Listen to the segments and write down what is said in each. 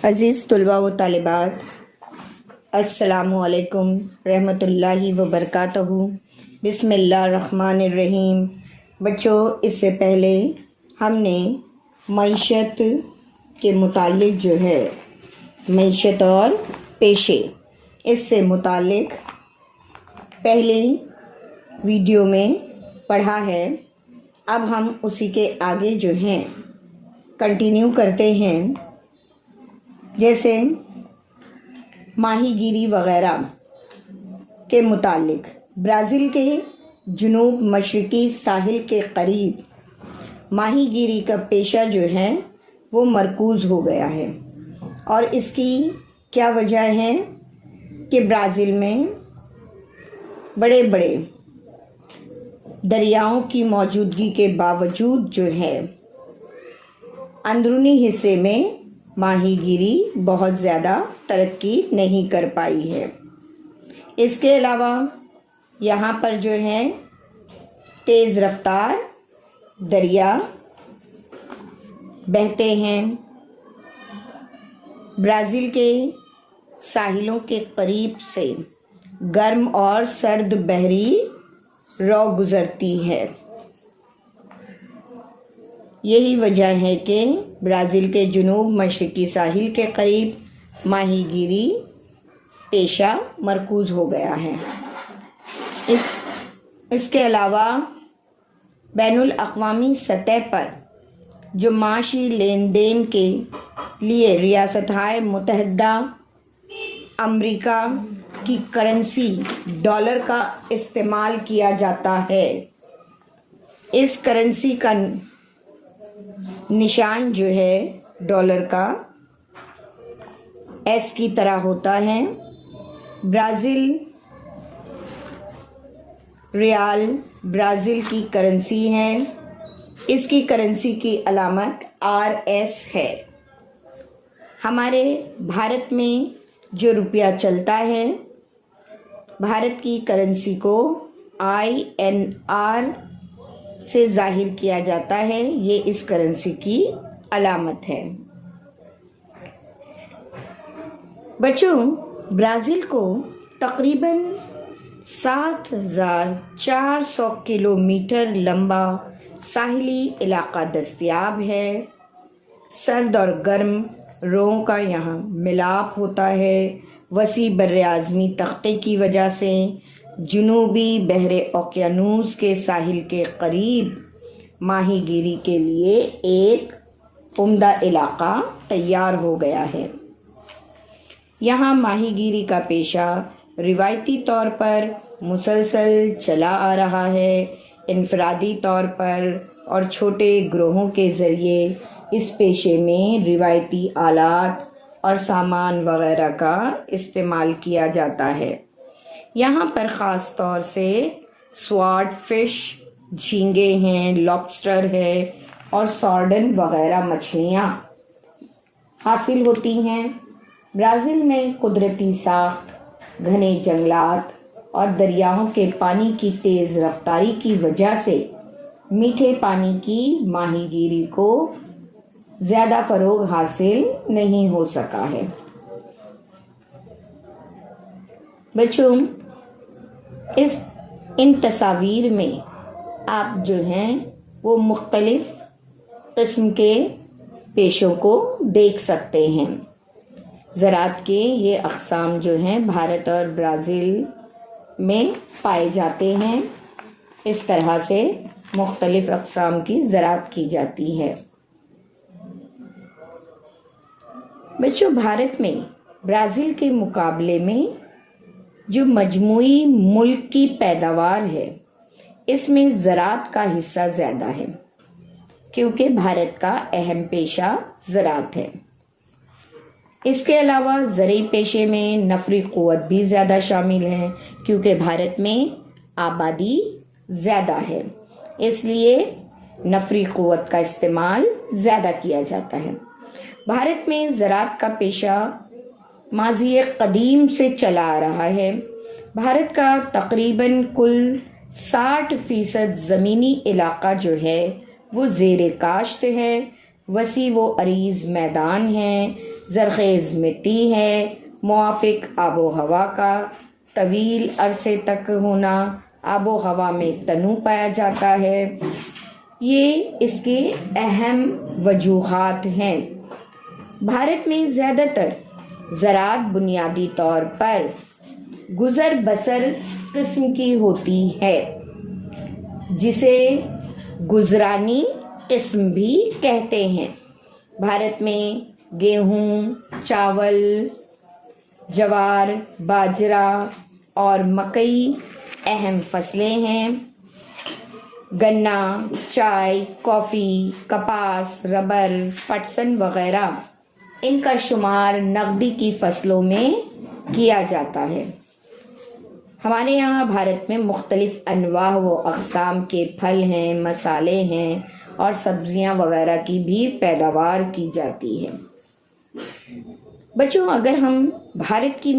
عزیز طلباء و طالبات، السلام علیکم رحمۃ اللہ وبرکاتہ۔ بسم اللہ الرحمن الرحیم۔ بچوں، اس سے پہلے ہم نے معیشت کے متعلق جو ہے معیشت اور پیشے، اس سے متعلق پہلی ویڈیو میں پڑھا ہے۔ اب ہم اسی کے آگے جو ہیں کنٹینیو کرتے ہیں، جیسے ماہی گیری وغیرہ کے متعلق۔ برازیل کے جنوب مشرقی ساحل کے قریب ماہی گیری کا پیشہ جو ہے وہ مرکوز ہو گیا ہے، اور اس کی کیا وجہ ہے کہ برازیل میں بڑے بڑے دریاؤں کی موجودگی کے باوجود جو ہے اندرونی حصے میں ماہی گیری بہت زیادہ ترقی نہیں کر پائی ہے۔ اس کے علاوہ یہاں پر جو ہے تیز رفتار دریا بہتے ہیں۔ برازیل کے ساحلوں کے قریب سے گرم اور سرد بحری رو گزرتی ہے۔ یہی وجہ ہے کہ برازیل کے جنوب مشرقی ساحل کے قریب ماہی گیری پیشہ مرکوز ہو گیا ہے۔ اس کے علاوہ بین الاقوامی سطح پر جو معاشی لین دین کے لیے ریاستہائے متحدہ امریکہ کی کرنسی ڈالر کا استعمال کیا جاتا ہے، اس کرنسی کا نشان جو ہے ڈالر کا ایس کی طرح ہوتا ہے۔ برازیل ریال برازیل کی کرنسی ہے، اس کی کرنسی کی علامت RS ہے۔ ہمارے بھارت میں جو روپیہ چلتا ہے، بھارت کی کرنسی کو INR سے ظاہر کیا جاتا ہے، یہ اس کرنسی کی علامت ہے۔ بچوں، برازیل کو تقریباً 7400 کلومیٹر لمبا ساحلی علاقہ دستیاب ہے۔ سرد اور گرم روؤں کا یہاں ملاپ ہوتا ہے۔ وسیع براعظمی تختے کی وجہ سے جنوبی بحر اوقیانوس کے ساحل کے قریب ماہی گیری کے لیے ایک عمدہ علاقہ تیار ہو گیا ہے۔ یہاں ماہی گیری کا پیشہ روایتی طور پر مسلسل چلا آ رہا ہے۔ انفرادی طور پر اور چھوٹے گروہوں کے ذریعے اس پیشے میں روایتی آلات اور سامان وغیرہ کا استعمال کیا جاتا ہے۔ یہاں پر خاص طور سے سواٹ فش، جھینگے ہیں، لابسٹر ہے اور سارڈن وغیرہ مچھلیاں حاصل ہوتی ہیں۔ برازیل میں قدرتی ساخت، گھنے جنگلات اور دریاؤں کے پانی کی تیز رفتاری کی وجہ سے میٹھے پانی کی ماہی گیری کو زیادہ فروغ حاصل نہیں ہو سکا ہے۔ بچوں، ان تصاویر میں آپ جو ہیں وہ مختلف قسم کے پیشوں کو دیکھ سکتے ہیں۔ زراعت کے یہ اقسام جو ہیں بھارت اور برازیل میں پائے جاتے ہیں۔ اس طرح سے مختلف اقسام کی زراعت کی جاتی ہے۔ بچوں، بھارت میں برازیل کے مقابلے میں جو مجموعی ملک کی پیداوار ہے، اس میں زراعت کا حصہ زیادہ ہے، کیونکہ بھارت کا اہم پیشہ زراعت ہے۔ اس کے علاوہ زرعی پیشے میں نفری قوت بھی زیادہ شامل ہے، کیونکہ بھارت میں آبادی زیادہ ہے، اس لیے نفری قوت کا استعمال زیادہ کیا جاتا ہے۔ بھارت میں زراعت کا پیشہ ماضی قدیم سے چلا آ رہا ہے۔ بھارت کا تقریباً کل 60% زمینی علاقہ جو ہے وہ زیر کاشت ہے۔ وسیع و عریض میدان ہیں زرخیز مٹی ہے، موافق آب و ہوا کا طویل عرصے تک ہونا، آب و ہوا میں تنوع پایا جاتا ہے، یہ اس کے اہم وجوہات ہیں۔ بھارت میں زیادہ تر زراعت بنیادی طور پر گزر بسر قسم کی ہوتی ہے، جسے گزرانی قسم بھی کہتے ہیں۔ بھارت میں گیہوں، چاول، جوار، باجرا اور مکئی اہم فصلیں ہیں۔ گنا، چائے، کافی، کپاس، ربر، پٹسن وغیرہ ان کا شمار نقدی کی فصلوں میں کیا جاتا ہے۔ ہمارے یہاں بھارت میں مختلف انواع و اقسام کے پھل ہیں، مسالے ہیں اور سبزیاں وغیرہ کی بھی پیداوار کی جاتی ہے۔ بچوں، اگر ہم بھارت کی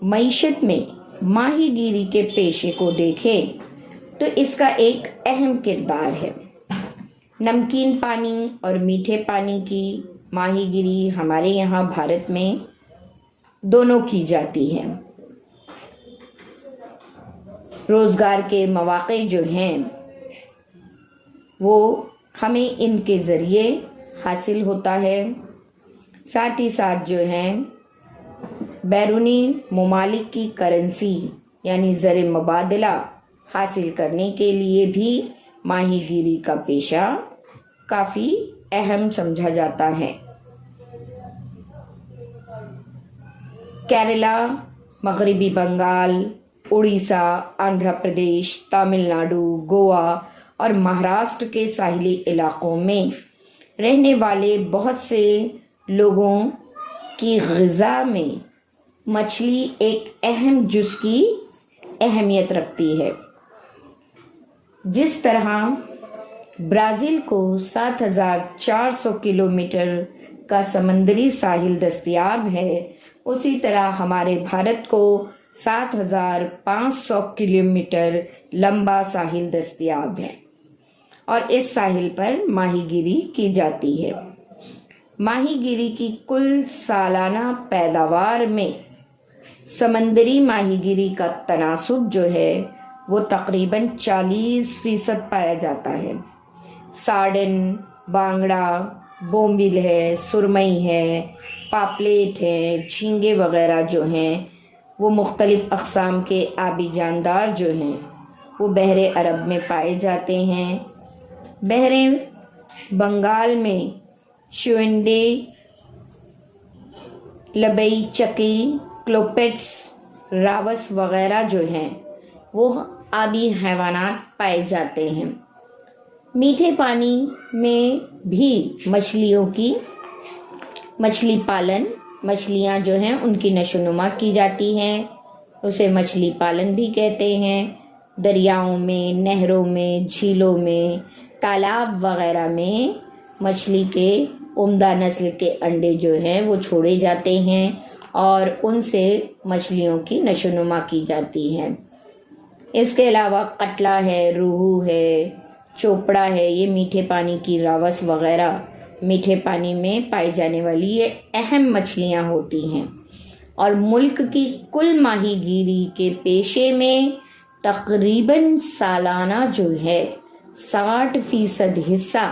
معیشت میں ماہی گیری کے پیشے کو دیکھیں تو اس کا ایک اہم کردار ہے۔ نمکین پانی اور میٹھے پانی کی ماہی گیری ہمارے یہاں بھارت میں دونوں کی جاتی ہے۔ روزگار کے مواقع جو ہیں وہ ہمیں ان کے ذریعے حاصل ہوتا ہے، ساتھ ہی ساتھ جو ہیں بیرونی ممالک کی کرنسی یعنی زر مبادلہ حاصل کرنے کے لیے بھی ماہی گیری کا پیشہ کافی اہم سمجھا جاتا ہے۔ کیرلا، مغربی بنگال، اڑیسہ، آندھرا پردیش، تامل ناڈو، گوا اور مہاراشٹر کے ساحلی علاقوں میں رہنے والے بہت سے لوگوں کی غذا میں مچھلی ایک اہم جز کی اہمیت رکھتی ہے۔ جس طرح برازیل کو 7,400 کلومیٹر کا سمندری ساحل دستیاب ہے، اسی طرح ہمارے بھارت کو 7,500 کلومیٹر لمبا ساحل دستیاب ہے اور اس ساحل پر ماہی گیری کی جاتی ہے۔ ماہی گیری کی کل سالانہ پیداوار میں سمندری ماہی گیری کا تناسب جو ہے وہ تقریباً 40% پایا جاتا ہے۔ سارڈن، بانگڑا، بومبل ہے، سرمئی ہے، پاپلیٹ ہے، جھینگے وغیرہ جو ہیں وہ مختلف اقسام کے آبی جاندار جو ہیں وہ بحر عرب میں پائے جاتے ہیں۔ بحر بنگال میں شونڈے، لبئی چکی، کلوپیٹس، راوس وغیرہ جو ہیں وہ آبی حیوانات پائے جاتے ہیں۔ میٹھے پانی میں بھی مچھلی پالن، مچھلیاں جو ہیں ان کی نشو و نما کی جاتی ہیں، اسے مچھلی پالن بھی کہتے ہیں۔ دریاؤں میں، نہروں میں، جھیلوں میں، تالاب وغیرہ میں مچھلی کے عمدہ نسل کے انڈے جو ہیں وہ چھوڑے جاتے ہیں اور ان سے مچھلیوں کی نشو و نما کی جاتی ہے۔ اس کے علاوہ قتلہ ہے، روہو ہے، چوپڑا ہے، یہ میٹھے پانی کی راوس وغیرہ میٹھے پانی میں پائی جانے والی یہ اہم مچھلیاں ہوتی ہیں، اور ملک کی کل ماہی گیری کے پیشے میں تقریباً سالانہ جو ہے 60% حصہ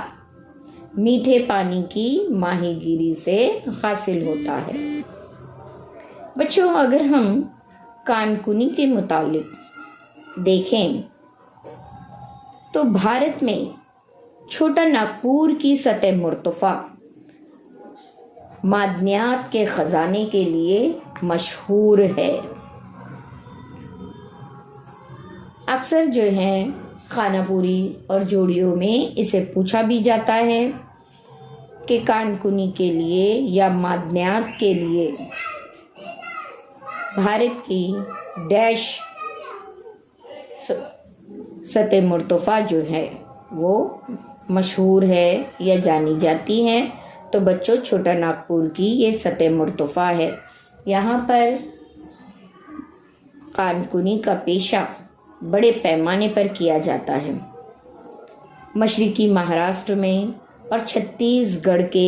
میٹھے پانی کی ماہی گیری سے حاصل ہوتا ہے۔ بچوں، اگر ہم کان کنی کے متعلق دیکھیں تو بھارت میں چھوٹا ناگپور کی سطح مرتفع معدنیات کے خزانے کے لیے مشہور ہے۔ اکثر جو ہے خانہ پوری اور جوڑیوں میں اسے پوچھا بھی جاتا ہے کہ کان کنی کے لیے یا معدنیات کے لیے بھارت کی ڈیش سطح مرتفع جو ہے وہ مشہور ہے یا جانی جاتی ہے، تو بچوں چھوٹا ناگپور کی یہ سطح مرتفع ہے۔ یہاں پر کان کنی کا پیشہ بڑے پیمانے پر کیا جاتا ہے۔ مشرقی مہاراشٹر میں اور چھتیس گڑھ کے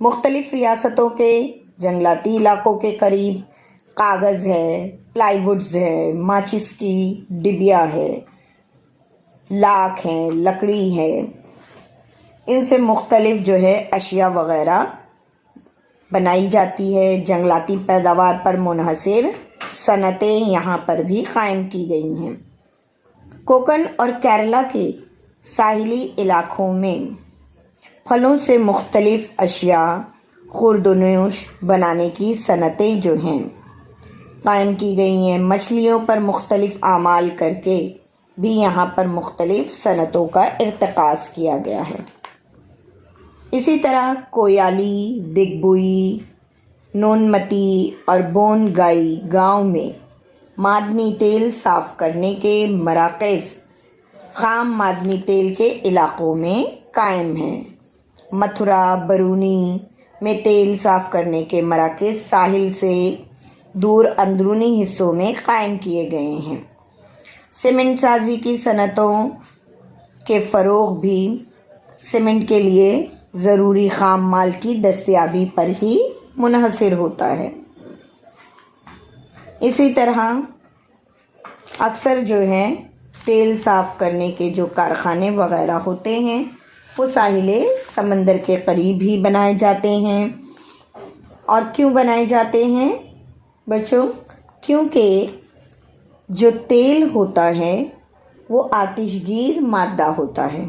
مختلف ریاستوں کے جنگلاتی علاقوں کے قریب کاغذ ہے، پلائی ووڈز ہے، ماچس کی ڈبیا ہے، لاکھ ہے، لکڑی ہے، ان سے مختلف جو ہے اشیاء وغیرہ بنائی جاتی ہے۔ جنگلاتی پیداوار پر منحصر صنعتیں یہاں پر بھی قائم کی گئی ہیں۔ کوکن اور کیرلا کے ساحلی علاقوں میں پھلوں سے مختلف اشیاء خوردنوش بنانے کی صنعتیں جو ہیں قائم کی گئی ہیں۔ مچھلیوں پر مختلف اعمال کر کے بھی یہاں پر مختلف صنعتوں کا ارتکاز کیا گیا ہے۔ اسی طرح کویالی، دگبوئی، نونمتی اور بون گائی گاؤں میں معدنی تیل صاف کرنے کے مراکز خام معدنی تیل کے علاقوں میں قائم ہیں۔ متھرا، برونی میں تیل صاف کرنے کے مراکز ساحل سے دور اندرونی حصوں میں قائم کیے گئے ہیں۔ سیمنٹ سازی کی صنعتوں کے فروغ بھی سیمنٹ کے لیے ضروری خام مال کی دستیابی پر ہی منحصر ہوتا ہے۔ اسی طرح اکثر جو ہے تیل صاف کرنے کے جو کارخانے وغیرہ ہوتے ہیں وہ ساحل سمندر کے قریب ہی بنائے جاتے ہیں۔ اور کیوں بنائے جاتے ہیں بچوں؟ کیونکہ جو تیل ہوتا ہے وہ آتش گیر مادہ ہوتا ہے،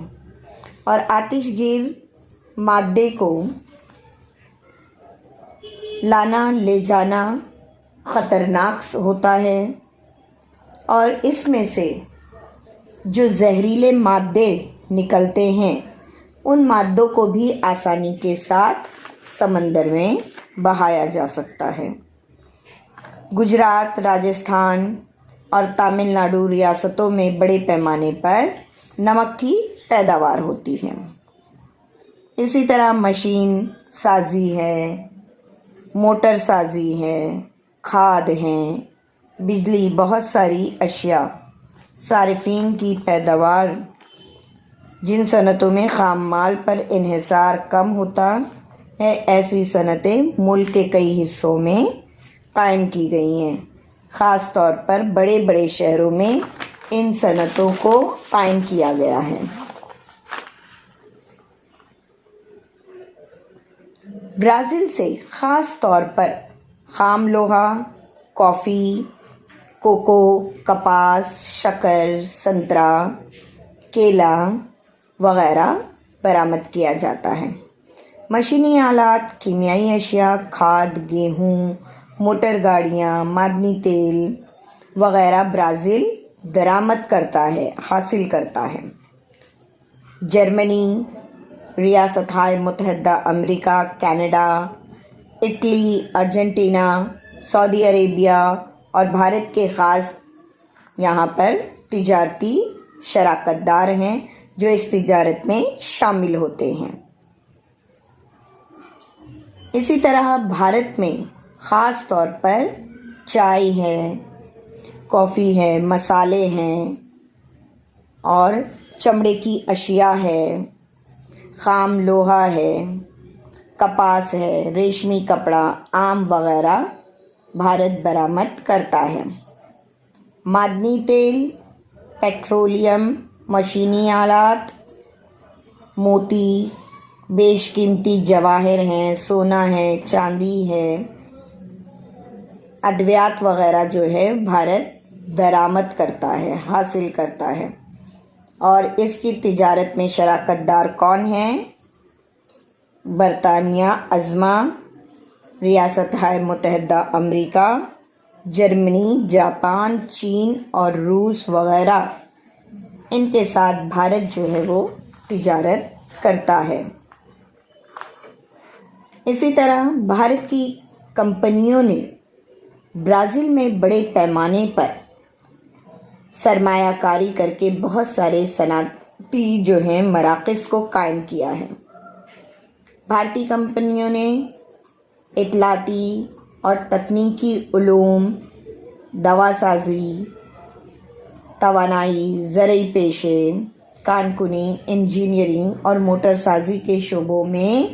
اور آتش گیر مادے کو لانا لے جانا خطرناک ہوتا ہے، اور اس میں سے جو زہریلے مادے نکلتے ہیں ان مادوں کو بھی آسانی کے ساتھ سمندر میں بہایا جا سکتا ہے۔ گجرات، راجستھان اور تامل ناڈو ریاستوں میں بڑے پیمانے پر نمک کی پیداوار ہوتی ہے۔ اسی طرح مشین سازی ہے، موٹر سازی ہے، کھاد ہیں، بجلی، بہت ساری اشیاء، صارفین کی پیداوار، جن صنعتوں میں خام مال پر انحصار کم ہوتا ہے، ایسی صنعتیں ملک کے کئی حصوں میں قائم کی گئی ہیں۔ خاص طور پر بڑے بڑے شہروں میں ان صنعتوں کو قائم کیا گیا ہے۔ برازیل سے خاص طور پر خام لوہا، کافی، کوکو، کپاس، شکر، سنترا، کیلا وغیرہ برآمد کیا جاتا ہے۔ مشینی آلات، کیمیائی اشیاء، کھاد، گیہوں، موٹر گاڑیاں، معدنی تیل وغیرہ برازیل درآمد کرتا ہے، حاصل کرتا ہے۔ جرمنی، ریاستہائے متحدہ امریکہ، کینیڈا، اٹلی، ارجنٹینا، سعودی عربیہ اور بھارت کے خاص یہاں پر تجارتی شراکت دار ہیں جو اس تجارت میں شامل ہوتے ہیں۔ اسی طرح بھارت میں خاص طور پر چائے ہے، کافی ہے، مسالے ہیں اور چمڑے کی اشیاء ہے، خام لوہا ہے، کپاس ہے، ریشمی کپڑا، آم وغیرہ بھارت برآمد کرتا ہے۔ معدنی تیل، پیٹرولیم، مشینی آلات، موتی، بیش قیمتی جواہر ہیں، سونا ہے، چاندی ہے، ادویات وغیرہ جو ہے بھارت درآمد کرتا ہے، حاصل کرتا ہے۔ اور اس کی تجارت میں شراکت دار کون ہیں؟ برطانیہ اعظم، ریاستہائے متحدہ امریکہ، جرمنی، جاپان، چین اور روس وغیرہ، ان کے ساتھ بھارت جو ہے وہ تجارت کرتا ہے۔ اسی طرح بھارت کی کمپنیوں نے برازیل میں بڑے پیمانے پر سرمایہ کاری کر کے بہت سارے صنعتی جو ہیں مراکز کو قائم کیا ہے۔ بھارتی کمپنیوں نے اطلاعاتی اور تکنیکی علوم، دوا سازی، توانائی، زرعی پیشے، کان کنی، انجینئرنگ اور موٹر سازی کے شعبوں میں